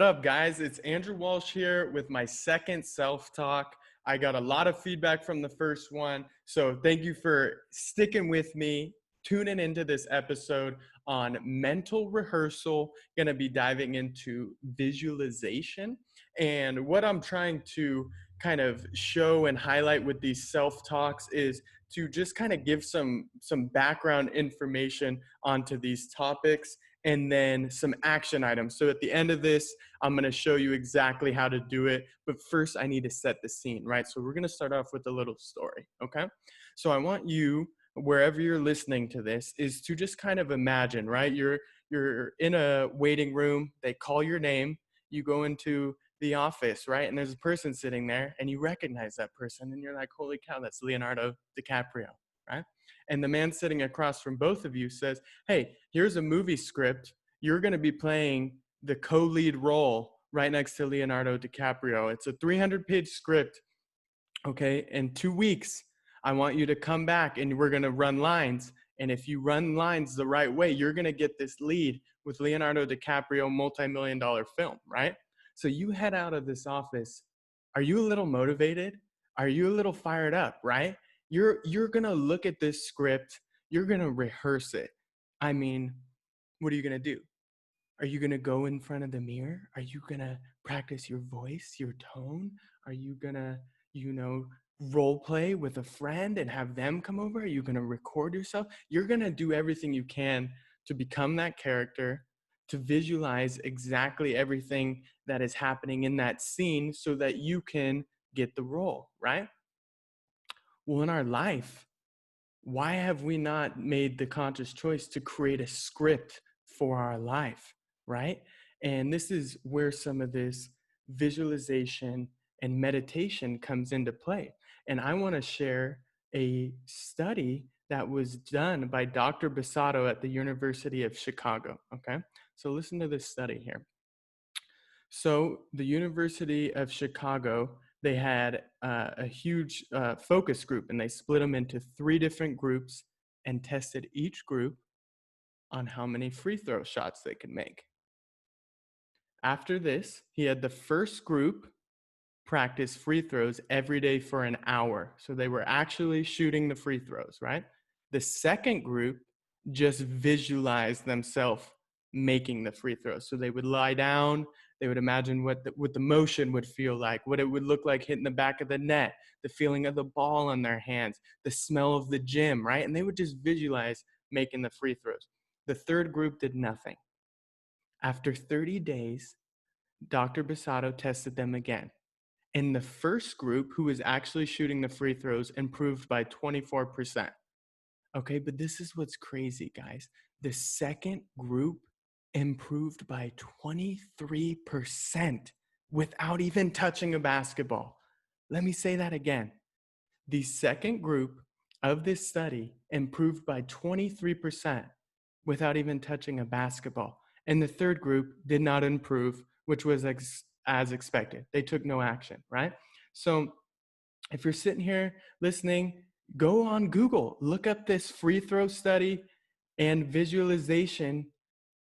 up, guys? It's Andrew Walsh here with my second self-talk. I got a lot of feedback from the first one, so thank you for sticking with me, tuning into this episode on mental rehearsal. Going to be diving into visualization, and what I'm trying to kind of show and highlight with these self-talks is to just kind of give some background information onto these topics and then some action items. So at the end of this, I'm going to show you exactly how to do it. But first, I need to set the scene, right? So we're going to start off with a little story, okay? So I want you, wherever you're listening to this, is to just kind of imagine, right? You're in a waiting room. They call your name. You go into the office, right? And there's a person sitting there, and you recognize that person, and you're like, holy cow, that's Leonardo DiCaprio, right? And the man sitting across from both of you says, hey, here's a movie script. You're going to be playing the co-lead role right next to Leonardo DiCaprio. It's a 300-page script, okay? In 2 weeks, I want you to come back and we're going to run lines. And if you run lines the right way, you're going to get this lead with Leonardo DiCaprio multi-million-dollar film, right? So you head out of this office. Are you a little motivated? Are you a little fired up, right? You're going to look at this script. You're going to rehearse it. I mean, what are you going to do? Are you going to go in front of the mirror? Are you going to practice your voice, your tone? Are you going to, role play with a friend and have them come over? Are you going to record yourself? You're going to do everything you can to become that character, to visualize exactly everything that is happening in that scene so that you can get the role, right? Well, in our life, why have we not made the conscious choice to create a script for our life, right? And this is where some of this visualization and meditation comes into play. And I want to share a study that was done by Dr. Basato at the University of Chicago, okay? So listen to this study here. So the University of Chicago, they had a huge focus group, and they split them into 3 different groups and tested each group on how many free throw shots they could make. After this, he had the first group practice free throws every day for an hour. So they were actually shooting the free throws, right? The second group just visualized themselves making the free throws. So they would lie down, they would imagine what the motion would feel like, what it would look like hitting the back of the net, the feeling of the ball in their hands, the smell of the gym, right? And they would just visualize making the free throws. The third group did nothing. After 30 days, Dr. Basato tested them again. And the first group, who was actually shooting the free throws, improved by 24%. Okay, but this is what's crazy, guys. The second group improved by 23% without even touching a basketball. Let me say that again. The second group of this study improved by 23% without even touching a basketball. And the third group did not improve, which was as expected. They took no action, right? So if you're sitting here listening, go on Google, look up this free throw study and visualization,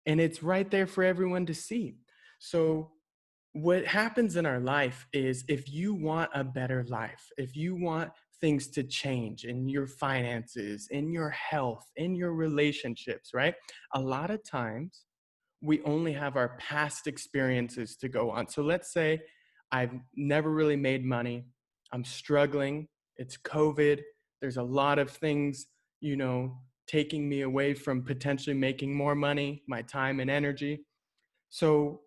and it's right there for everyone to see. So what happens in our life is, if you want a better life, if you want things to change in your finances, in your health, in your relationships, right? A lot of times we only have our past experiences to go on. So let's say I've never really made money. I'm struggling. It's COVID. There's a lot of things, taking me away from potentially making more money, my time and energy. So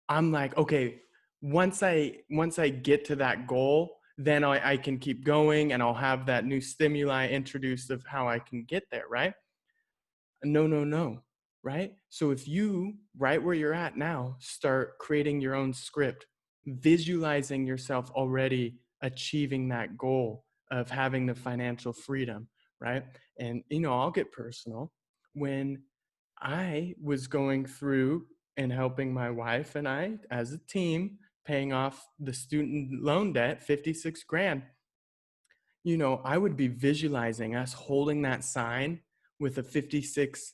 I'm like, okay, once I get to that goal, then I can keep going and I'll have that new stimuli introduced of how I can get there, right? No, right? So if you, right where you're at now, start creating your own script, visualizing yourself already achieving that goal of having the financial freedom, right? And, I'll get personal. When I was going through and helping my wife and I as a team paying off the student loan debt, 56 grand, I would be visualizing us holding that sign with the 56,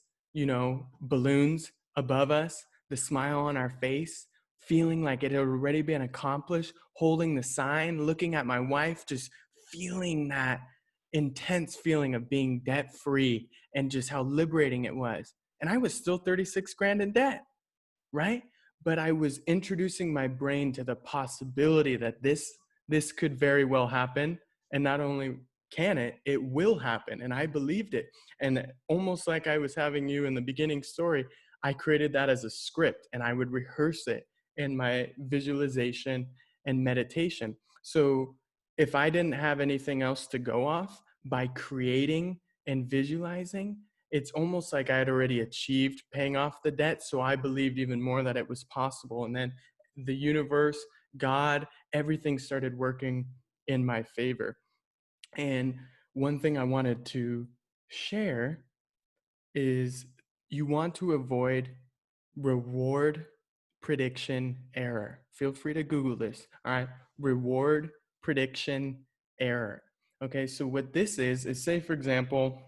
balloons above us, the smile on our face, feeling like it had already been accomplished, holding the sign, looking at my wife, just feeling that intense feeling of being debt free and just how liberating it was. And I was still 36 grand in debt, right? But I was introducing my brain to the possibility that this could very well happen. And not only can it will happen. And I believed it. And almost like I was having you in the beginning story, I created that as a script and I would rehearse it in my visualization and meditation. So if I didn't have anything else to go off, by creating and visualizing, it's almost like I had already achieved paying off the debt. So I believed even more that it was possible. And then the universe, God, everything started working in my favor. And one thing I wanted to share is you want to avoid reward prediction error. Feel free to Google this. All right. Reward prediction error. Okay. So what this is say, for example,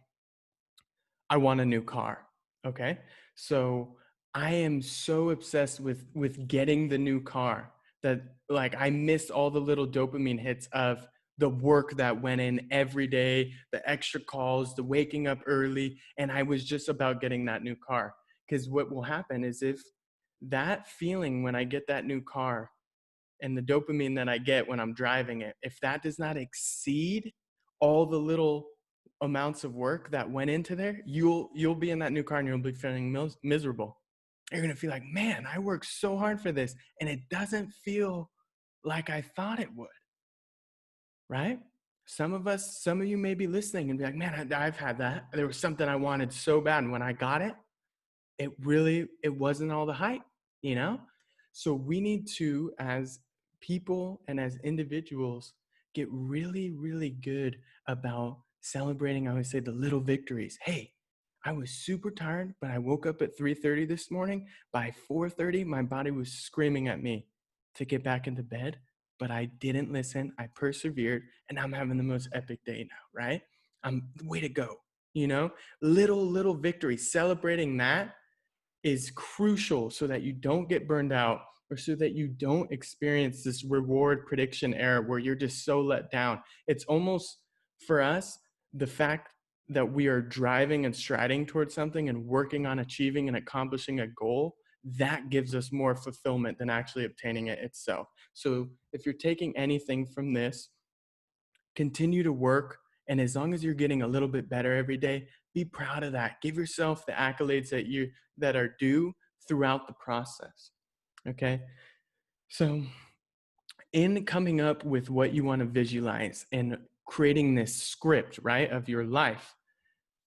I want a new car. Okay. So I am so obsessed with getting the new car that like I missed all the little dopamine hits of the work that went in every day, the extra calls, the waking up early, and I was just about getting that new car. Because what will happen is if that feeling when I get that new car and the dopamine that I get when I'm driving it, if that does not exceed all the little amounts of work that went into there, you'll be in that new car and you'll be feeling miserable. You're gonna feel like, man, I worked so hard for this, and it doesn't feel like I thought it would, right? Some of you may be listening and be like, man, I've had that. There was something I wanted so bad, and when I got it, it wasn't all the hype, you know? So we need to, as people and as individuals, get really, really good about celebrating, I always say, the little victories. Hey, I was super tired, but I woke up at 3:30 this morning. By 4:30, my body was screaming at me to get back into bed, but I didn't listen. I persevered, and I'm having the most epic day now, right? I'm way to go, you know? Little victories, celebrating that is crucial so that you don't get burned out or so that you don't experience this reward prediction error where you're just so let down. It's almost, for us, the fact that we are driving and striding towards something and working on achieving and accomplishing a goal, that gives us more fulfillment than actually obtaining it itself. So if you're taking anything from this, continue to work. And as long as you're getting a little bit better every day, be proud of that. Give yourself the accolades that are due throughout the process. Okay. So in coming up with what you want to visualize and creating this script, right, of your life,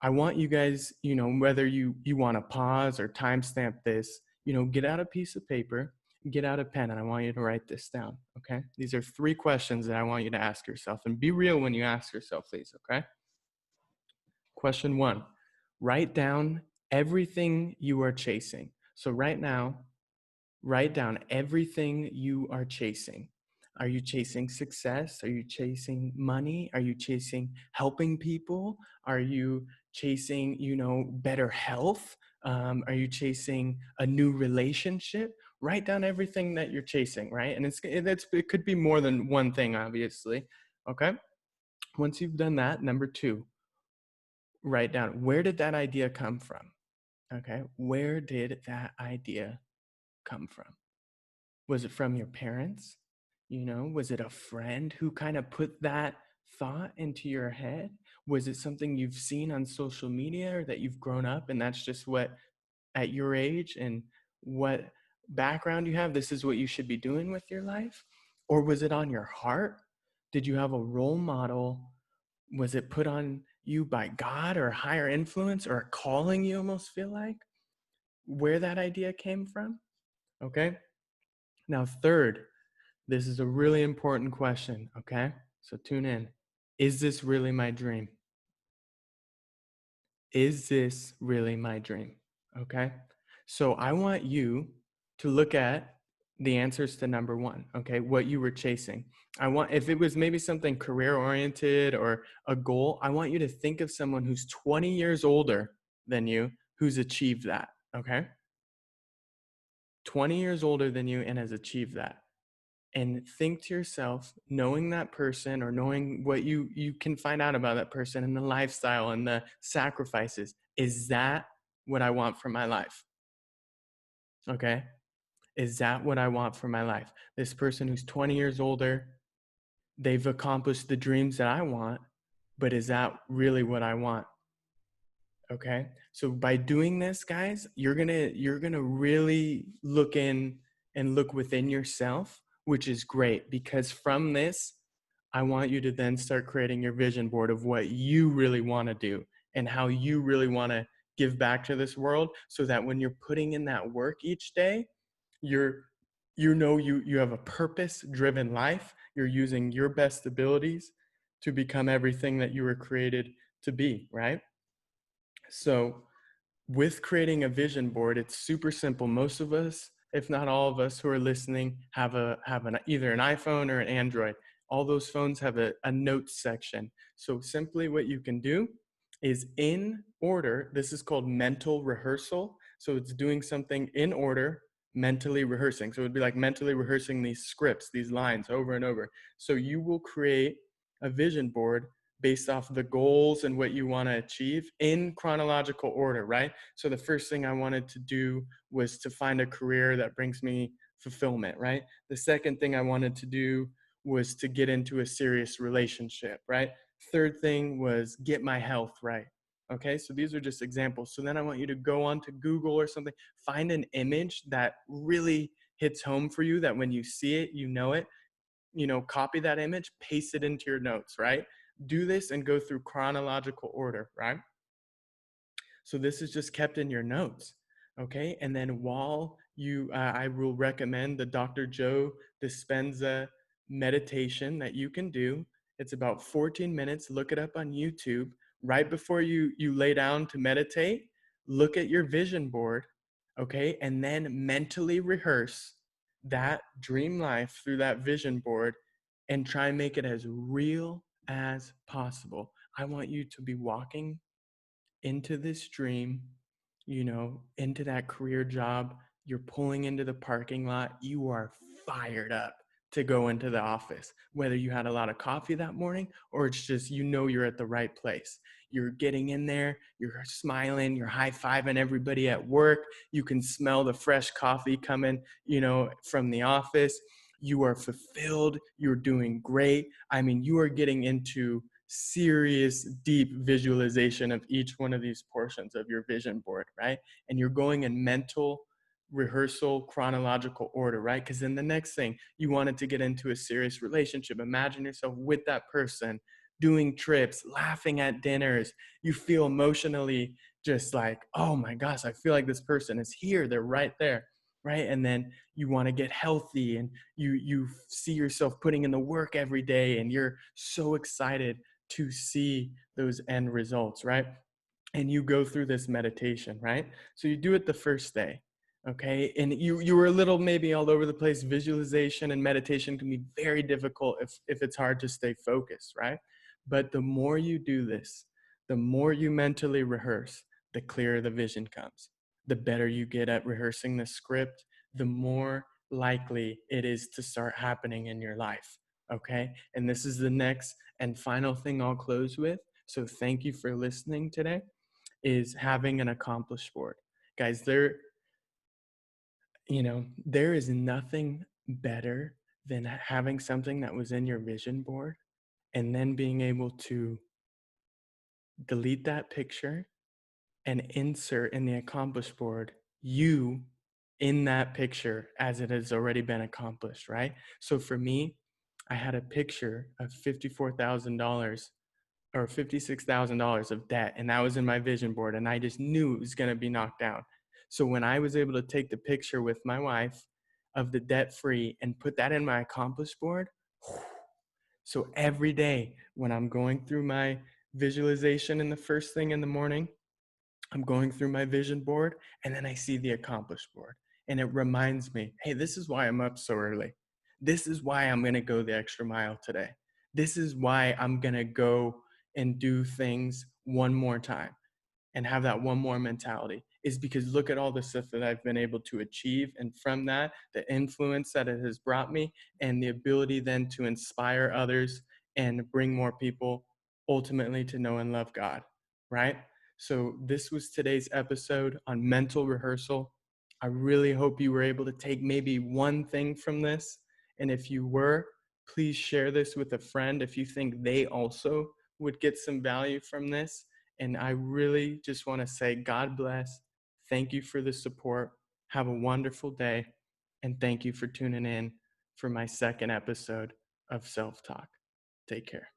I want you guys, whether you want to pause or timestamp this, get out a piece of paper, get out a pen, and I want you to write this down. Okay. These are 3 questions that I want you to ask yourself, and be real when you ask yourself these. Okay. Question 1, write down everything you are chasing. So right now, write down everything you are chasing. Are you chasing success? Are you chasing money? Are you chasing helping people? Are you chasing, better health? Are you chasing a new relationship? Write down everything that you're chasing, right? And it could be more than one thing, obviously. Okay. Once you've done that, number 2, write down, where did that idea come from? Okay. Where did that idea come from? Was it from your parents? Was it a friend who kind of put that thought into your head? Was it something you've seen on social media or that you've grown up and that's just what, at your age and what background you have, this is what you should be doing with your life? Or was it on your heart? Did you have a role model? Was it put on you by God or a higher influence or a calling, you almost feel like? Where that idea came from? Okay. Now, third, this is a really important question, okay? So tune in. Is this really my dream? Is this really my dream? Okay? So I want you to look at the answers to number 1, okay? What you were chasing. If it was maybe something career oriented or a goal, I want you to think of someone who's 20 years older than you who's achieved that, okay? 20 years older than you and has achieved that. And think to yourself, knowing that person or knowing what you can find out about that person and the lifestyle and the sacrifices, is that what I want for my life? Okay? Is that what I want for my life? This person who's 20 years older, they've accomplished the dreams that I want, but is that really what I want? Okay. So by doing this, guys, you're gonna really look in and look within yourself, which is great because from this, I want you to then start creating your vision board of what you really want to do and how you really want to give back to this world so that when you're putting in that work each day, you're you have a purpose driven life. You're using your best abilities to become everything that you were created to be, right? So with creating a vision board, it's super simple. Most of us, if not all of us who are listening, have an either an iPhone or an Android. All those phones have a notes section. So simply what you can do is in order, this is called mental rehearsal. So it's doing something in order, mentally rehearsing. So it would be like mentally rehearsing these scripts, these lines over and over. So you will create a vision board based off the goals and what you want to achieve in chronological order, right? So the first thing I wanted to do was to find a career that brings me fulfillment, right? The second thing I wanted to do was to get into a serious relationship, right? Third thing was get my health right. Okay, so these are just examples. So then I want you to go on to Google or something, find an image that really hits home for you, that when you see it, you know it, copy that image, paste it into your notes, right? Do this and go through chronological order, right? So this is just kept in your notes. Okay. And then while I will recommend the Dr. Joe Dispenza meditation that you can do. It's about 14 minutes. Look it up on YouTube. Right before you lay down to meditate, look at your vision board. Okay. And then mentally rehearse that dream life through that vision board and try and make it as real as possible. I want you to be walking into this dream, into that career job. You're pulling into the parking lot. You are fired up to go into the office, whether you had a lot of coffee that morning or it's just, you're at the right place. You're getting in there, you're smiling, you're high fiving everybody at work. You can smell the fresh coffee coming, from the office. You are fulfilled. You're doing great. I mean, you are getting into serious deep visualization of each one of these portions of your vision board, right? And you're going in mental rehearsal chronological order, right? Because then the next thing, you wanted to get into a serious relationship. Imagine yourself with that person, doing trips, laughing at dinners. You feel emotionally just like, oh my gosh, I feel like this person is here, they're right there, right? And then you want to get healthy and you see yourself putting in the work every day and you're so excited to see those end results, right? And you go through this meditation, right? So you do it the first day, okay? And you were a little maybe all over the place. Visualization and meditation can be very difficult if it's hard to stay focused, right? But the more you do this, the more you mentally rehearse, the clearer the vision comes. The better you get at rehearsing the script, the more likely it is to start happening in your life. Okay. And this is the next and final thing I'll close with. So thank you for listening today, is having an accomplished board. Guys, there is nothing better than having something that was in your vision board and then being able to delete that picture and insert in the accomplished board you in that picture as it has already been accomplished, right? So for me, I had a picture of $54,000 or $56,000 of debt, and that was in my vision board, and I just knew it was going to be knocked down. So when I was able to take the picture with my wife of the debt free and put that in my accomplished board, so every day when I'm going through my visualization in the first thing in the morning, I'm going through my vision board and then I see the accomplished board. And it reminds me, hey, this is why I'm up so early. This is why I'm going to go the extra mile today. This is why I'm going to go and do things one more time and have that one more mentality. is because look at all the stuff that I've been able to achieve. And from that, the influence that it has brought me and the ability then to inspire others and bring more people ultimately to know and love God, right? So this was today's episode on mental rehearsal. I really hope you were able to take maybe one thing from this. And if you were, please share this with a friend if you think they also would get some value from this. And I really just want to say, God bless. Thank you for the support. Have a wonderful day. And thank you for tuning in for my second episode of Self Talk. Take care.